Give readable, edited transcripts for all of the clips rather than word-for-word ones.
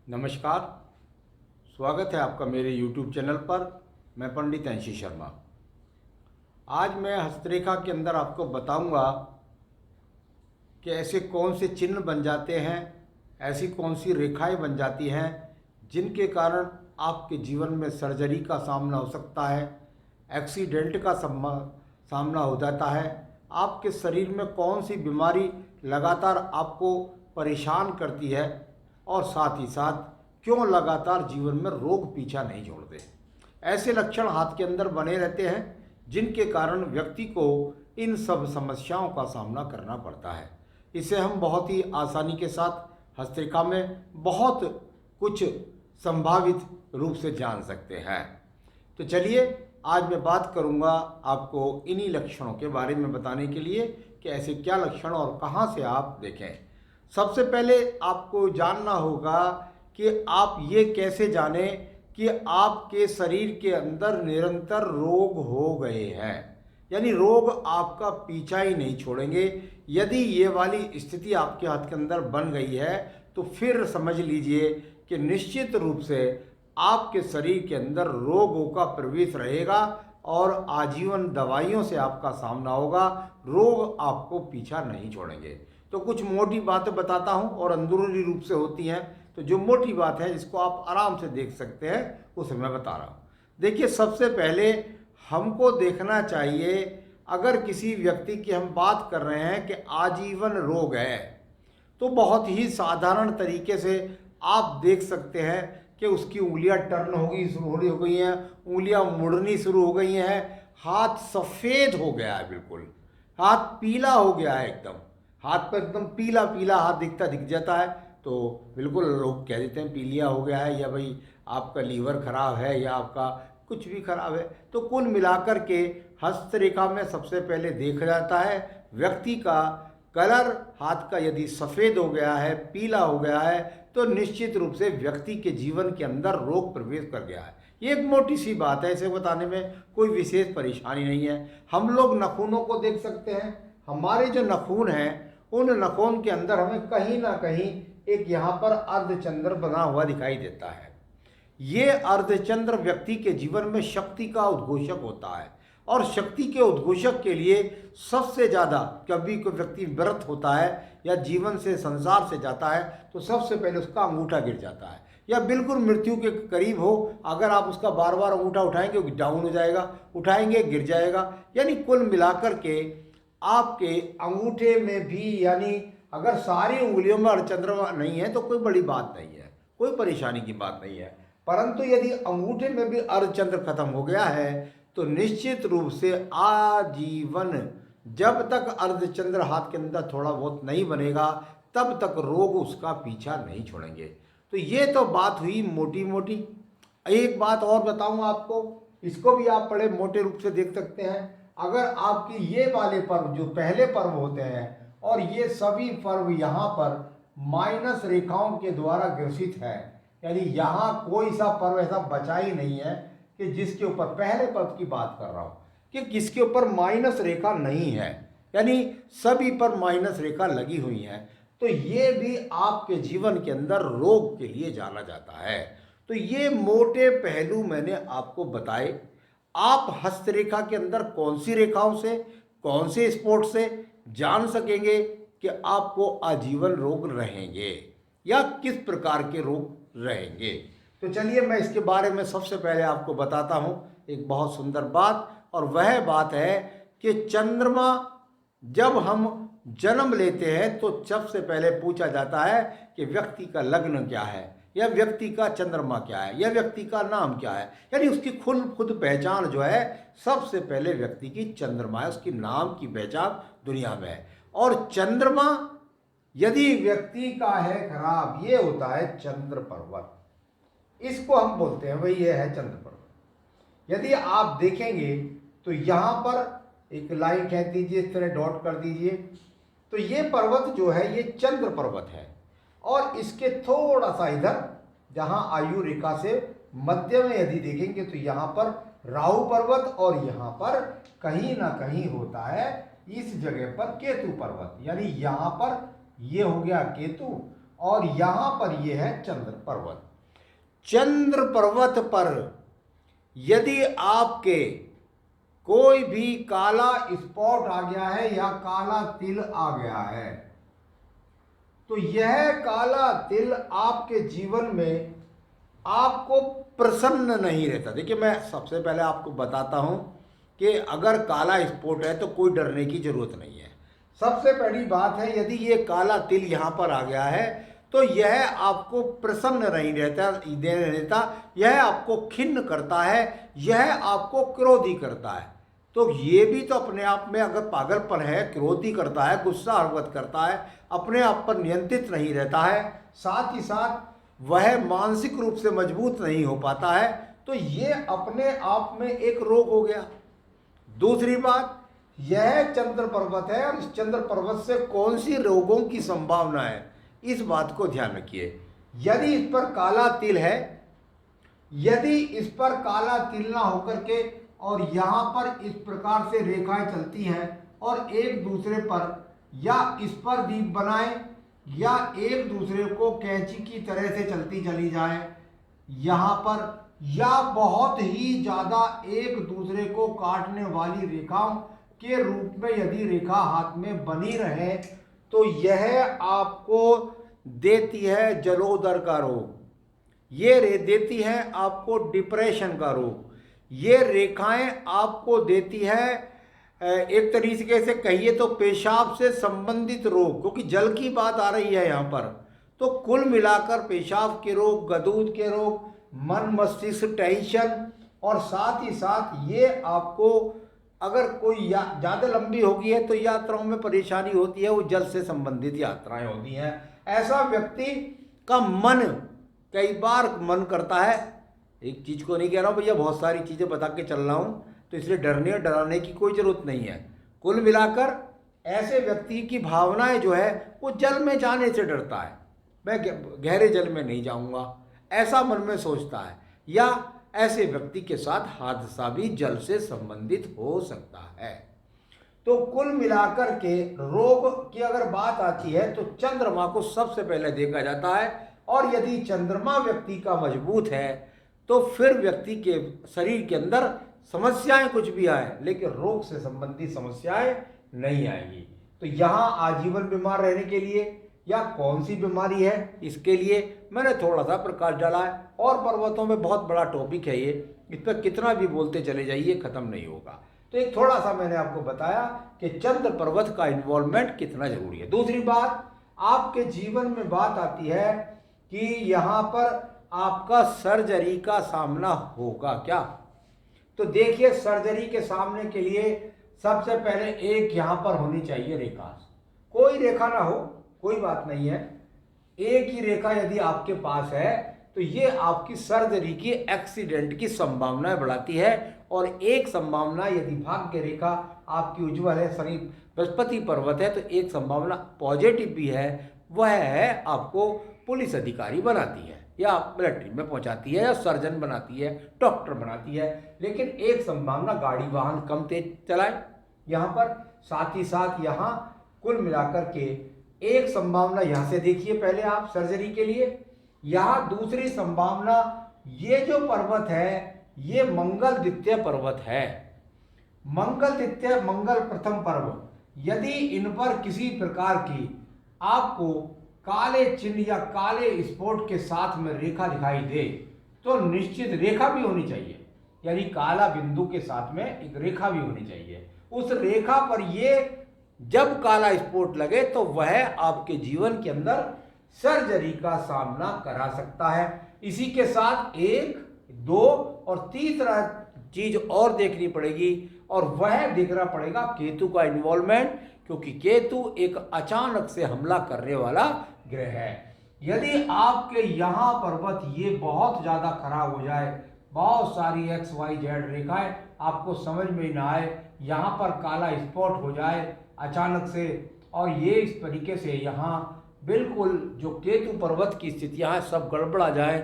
नमस्कार। स्वागत है आपका मेरे YouTube चैनल पर। मैं पंडित अंशी शर्मा। आज मैं हस्तरेखा के अंदर आपको बताऊंगा कि ऐसे कौन से चिन्ह बन जाते हैं, ऐसी कौन सी रेखाएं बन जाती हैं जिनके कारण आपके जीवन में सर्जरी का सामना हो सकता है, एक्सीडेंट का सामना हो जाता है। आपके शरीर में कौन सी बीमारी लगातार आपको परेशान करती है और साथ ही साथ क्यों लगातार जीवन में रोग पीछा नहीं छोड़ते। ऐसे लक्षण हाथ के अंदर बने रहते हैं जिनके कारण व्यक्ति को इन सब समस्याओं का सामना करना पड़ता है। इसे हम बहुत ही आसानी के साथ हस्तरेखा में बहुत कुछ संभावित रूप से जान सकते हैं। तो चलिए, आज मैं बात करूंगा आपको इन्हीं लक्षणों के बारे में बताने के लिए कि ऐसे क्या लक्षण और कहां से आप देखें। सबसे पहले आपको जानना होगा कि आप ये कैसे जानें कि आपके शरीर के अंदर निरंतर रोग हो गए हैं, यानी रोग आपका पीछा ही नहीं छोड़ेंगे। यदि ये वाली स्थिति आपके हाथ के अंदर बन गई है तो फिर समझ लीजिए कि निश्चित रूप से आपके शरीर के अंदर रोगों का प्रवेश रहेगा और आजीवन दवाइयों से आपका सामना होगा। रोग आपको पीछा नहीं छोड़ेंगे। तो कुछ मोटी बातें बताता हूं और अंदरूनी रूप से होती हैं। तो जो मोटी बात है जिसको आप आराम से देख सकते हैं उसे मैं बता रहा हूं। देखिए, सबसे पहले हमको देखना चाहिए, अगर किसी व्यक्ति की हम बात कर रहे हैं कि आजीवन रोग है, तो बहुत ही साधारण तरीके से आप देख सकते हैं कि उसकी उंगलियां टर्न शुरू हो गई हैं, उंगलियां मुड़नी शुरू हो गई हैं, हाथ सफ़ेद हो गया है, बिल्कुल हाथ पीला हो गया है, एकदम हाथ पर एकदम पीला पीला हाथ दिख जाता है। तो बिल्कुल लोग कह देते हैं पीलिया हो गया है, या भाई आपका लीवर खराब है, या आपका कुछ भी खराब है। तो कुल मिलाकर के हस्तरेखा में सबसे पहले देखा जाता है व्यक्ति का कलर। हाथ का यदि सफ़ेद हो गया है, पीला हो गया है, तो निश्चित रूप से व्यक्ति के जीवन के अंदर रोग प्रवेश कर गया है। ये एक मोटी सी बात है, इसे बताने में कोई विशेष परेशानी नहीं है। हम लोग नाखूनों को देख सकते हैं। हमारे जो नाखून हैं, उन नाखून के अंदर हमें कहीं ना कहीं एक यहाँ पर अर्धचंद्र बना हुआ दिखाई देता है। ये अर्धचंद्र व्यक्ति के जीवन में शक्ति का उद्घोषक होता है, और शक्ति के उद्घोषक के लिए सबसे ज़्यादा, कभी कोई व्यक्ति व्रत होता है या जीवन से संसार से जाता है, तो सबसे पहले उसका अंगूठा गिर जाता है, या बिल्कुल मृत्यु के करीब हो, अगर आप उसका बार बार अंगूठा उठाएंगे डाउन हो जाएगा, उठाएंगे गिर जाएगा। यानी कुल मिलाकर के आपके अंगूठे में भी, यानी अगर सारी उंगलियों में अर्धचंद्र नहीं है तो कोई बड़ी बात नहीं है, कोई परेशानी की बात नहीं है। परंतु यदि अंगूठे में भी अर्धचंद्र खत्म हो गया है तो निश्चित रूप से आजीवन, जब तक अर्धचंद्र हाथ के अंदर थोड़ा बहुत नहीं बनेगा तब तक रोग उसका पीछा नहीं छोड़ेंगे। तो ये तो बात हुई मोटी मोटी। एक बात और बताऊं आपको, इसको भी आप बड़े मोटे रूप से देख सकते हैं। अगर आपकी ये वाले पर्व, जो पहले पर्व होते हैं, और ये सभी पर्व यहाँ पर माइनस रेखाओं के द्वारा ग्रसित है, यानी यहाँ कोई सा पर्व ऐसा बचा ही नहीं है कि जिसके ऊपर, पहले पर्व की बात कर रहा हूँ, कि किसके ऊपर माइनस रेखा नहीं है, यानी सभी पर माइनस रेखा लगी हुई है। तो ये भी आपके जीवन के अंदर रोग के लिए जाना जाता है। तो ये मोटे पहलू मैंने आपको बताए। आप हस्तरेखा के अंदर कौन सी रेखाओं से, कौन से स्पॉट से जान सकेंगे कि आपको आजीवन रोग रहेंगे या किस प्रकार के रोग रहेंगे। तो चलिए, मैं इसके बारे में सबसे पहले आपको बताता हूं एक बहुत सुंदर बात, और वह बात है कि चंद्रमा, जब हम जन्म लेते हैं तो सबसे पहले पूछा जाता है कि व्यक्ति का लग्न क्या है, या व्यक्ति का चंद्रमा क्या है, या व्यक्ति का नाम क्या है। यानी उसकी खुद पहचान जो है, सबसे पहले व्यक्ति की चंद्रमा है, उसकी नाम की पहचान दुनिया में है। और चंद्रमा यदि व्यक्ति का है खराब, ये होता है चंद्र पर्वत, इसको हम बोलते हैं भाई ये है चंद्र पर्वत। यदि आप देखेंगे तो यहाँ पर एक लाइन खींच दीजिए, इस तरह डॉट कर दीजिए, तो ये पर्वत जो है ये चंद्र पर्वत है। और इसके थोड़ा सा इधर, जहाँ आयु रेखा से मध्य में यदि देखेंगे तो यहाँ पर राहु पर्वत, और यहाँ पर कहीं ना कहीं होता है इस जगह पर केतु पर्वत। यानी यहाँ पर ये हो गया केतु, और यहाँ पर ये है चंद्र पर्वत। चंद्र पर्वत पर यदि आपके कोई भी काला स्पॉट आ गया है या काला तिल आ गया है, तो यह काला तिल आपके जीवन में आपको प्रसन्न नहीं रहता। देखिए, मैं सबसे पहले आपको बताता हूं कि अगर काला स्पॉट है तो कोई डरने की जरूरत नहीं है। सबसे पहली बात है, यदि ये काला तिल यहाँ पर आ गया है तो यह आपको प्रसन्न नहीं रहता, यह आपको खिन्न करता है, यह आपको क्रोधी करता है। तो ये भी तो अपने आप में अगर पागलपन है, क्रोधी करता है, गुस्सा हरकत करता है, अपने आप पर नियंत्रित नहीं रहता है, साथ ही साथ वह मानसिक रूप से मजबूत नहीं हो पाता है, तो ये अपने आप में एक रोग हो गया। दूसरी बात, यह चंद्र पर्वत है और इस चंद्र पर्वत से कौन सी रोगों की संभावना है, इस बात को ध्यान रखिए। यदि इस पर काला तिल है, यदि इस पर काला तिल ना होकर के और यहाँ पर इस प्रकार से रेखाएं चलती हैं और एक दूसरे पर या इस पर दीप बनाए या एक दूसरे को कैंची की तरह से चलती चली जाए यहाँ पर, या बहुत ही ज़्यादा एक दूसरे को काटने वाली रेखाओं के रूप में यदि रेखा हाथ में बनी रहे, तो यह आपको देती है जलोदर का रोग, ये देती है आपको डिप्रेशन का रोग, ये रेखाएं आपको देती है एक तरीके से कहिए तो पेशाब से संबंधित रोग, क्योंकि जल की बात आ रही है यहाँ पर। तो कुल मिलाकर पेशाब के रोग, गदूद के रोग, मन मस्तिष्क टेंशन, और साथ ही साथ ये आपको अगर कोई ज़्यादा लंबी होगी है तो यात्राओं में परेशानी होती है, वो जल से संबंधित यात्राएं होती हैं। ऐसा व्यक्ति का मन कई बार मन करता है, एक चीज़ को नहीं कह रहा हूँ भैया, बहुत सारी चीज़ें बता के चल रहा हूँ, तो इसलिए डरने और डराने की कोई ज़रूरत नहीं है। कुल मिलाकर ऐसे व्यक्ति की भावनाएं जो है वो जल में जाने से डरता है, मैं गहरे जल में नहीं जाऊँगा, ऐसा मन में सोचता है, या ऐसे व्यक्ति के साथ हादसा भी जल से संबंधित हो सकता है। तो कुल मिलाकर के रोग की अगर बात आती है तो चंद्रमा को सबसे पहले देखा जाता है, और यदि चंद्रमा व्यक्ति का मजबूत है तो फिर व्यक्ति के शरीर के अंदर समस्याएं कुछ भी आए लेकिन रोग से संबंधित समस्याएं नहीं आएंगी। तो यहाँ आजीवन बीमार रहने के लिए या कौन सी बीमारी है, इसके लिए मैंने थोड़ा सा प्रकाश डाला है। और पर्वतों में बहुत बड़ा टॉपिक है ये, इस पर कितना भी बोलते चले जाइए ख़त्म नहीं होगा। तो एक थोड़ा सा मैंने आपको बताया कि चंद्र पर्वत का इन्वॉल्वमेंट कितना जरूरी है। दूसरी बात, आपके जीवन में बात आती है कि यहाँ पर आपका सर्जरी का सामना होगा क्या। तो देखिए, सर्जरी के सामने के लिए सबसे पहले एक यहाँ पर होनी चाहिए रेखा। कोई रेखा ना हो कोई बात नहीं है, एक ही रेखा यदि आपके पास है तो ये आपकी सर्जरी की एक्सीडेंट की संभावना बढ़ाती है। और एक संभावना, यदि भाग्य रेखा आपकी उज्ज्वल है, शनि बृहस्पति पर्वत है, तो एक संभावना पॉजिटिव भी है, वह है आपको पुलिस अधिकारी बनाती है या मिलिट्री में पहुंचाती है या सर्जन बनाती है, डॉक्टर बनाती है। लेकिन एक संभावना गाड़ी वाहन कम तेज चलाए यहाँ पर, साथ ही साथ यहाँ कुल मिलाकर के एक संभावना यहाँ से देखिए पहले आप सर्जरी के लिए। यहाँ दूसरी संभावना, ये जो पर्वत है ये मंगल द्वितीय पर्वत है, मंगल द्वितीय, मंगल प्रथम पर्वत। यदि इन पर किसी प्रकार की आपको काले चिन्ह या काले स्पॉट के साथ में रेखा दिखाई दे तो निश्चित रेखा भी होनी चाहिए, यानी काला बिंदु के साथ में एक रेखा भी होनी चाहिए। उस रेखा पर ये जब काला स्पॉट लगे तो वह आपके जीवन के अंदर सर्जरी का सामना करा सकता है। इसी के साथ एक, दो और तीसरा चीज और देखनी पड़ेगी, और वह देखना पड़ेगा केतु का इन्वॉल्वमेंट, क्योंकि केतु एक अचानक से हमला करने वाला ग्रह है। यदि आपके यहाँ पर्वत ये बहुत ज़्यादा खराब हो जाए, बहुत सारी XYZ रेखाएं आपको समझ में ना आए, यहाँ पर काला स्पॉट हो जाए अचानक से, और ये इस तरीके से यहाँ बिल्कुल जो केतु पर्वत की स्थितियाँ हैं सब गड़बड़ा जाए,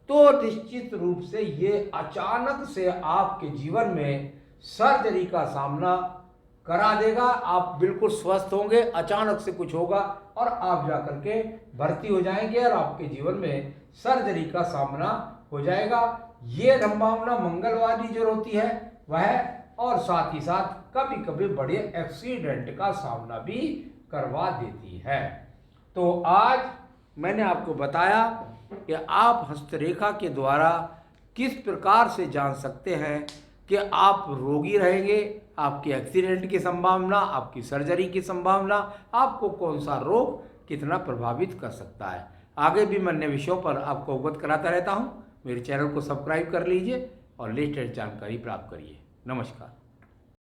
तो निश्चित रूप से ये अचानक से आपके जीवन में सर्जरी का सामना करा देगा। आप बिल्कुल स्वस्थ होंगे, अचानक से कुछ होगा और आप जाकर के भर्ती हो जाएंगे और आपके जीवन में सर्जरी का सामना हो जाएगा। ये संभावना मंगलवार की जो होती है वह, और साथ ही साथ कभी कभी बड़े एक्सीडेंट का सामना भी करवा देती है। तो आज मैंने आपको बताया कि आप हस्तरेखा के द्वारा किस प्रकार से जान सकते हैं कि आप रोगी रहेंगे, आपके एक्सीडेंट की संभावना, आपकी सर्जरी की संभावना, आपको कौन सा रोग कितना प्रभावित कर सकता है। आगे भी मैं अन्य विषयों पर आपको अवगत कराता रहता हूं। मेरे चैनल को सब्सक्राइब कर लीजिए और लेटेस्ट जानकारी प्राप्त करिए। नमस्कार।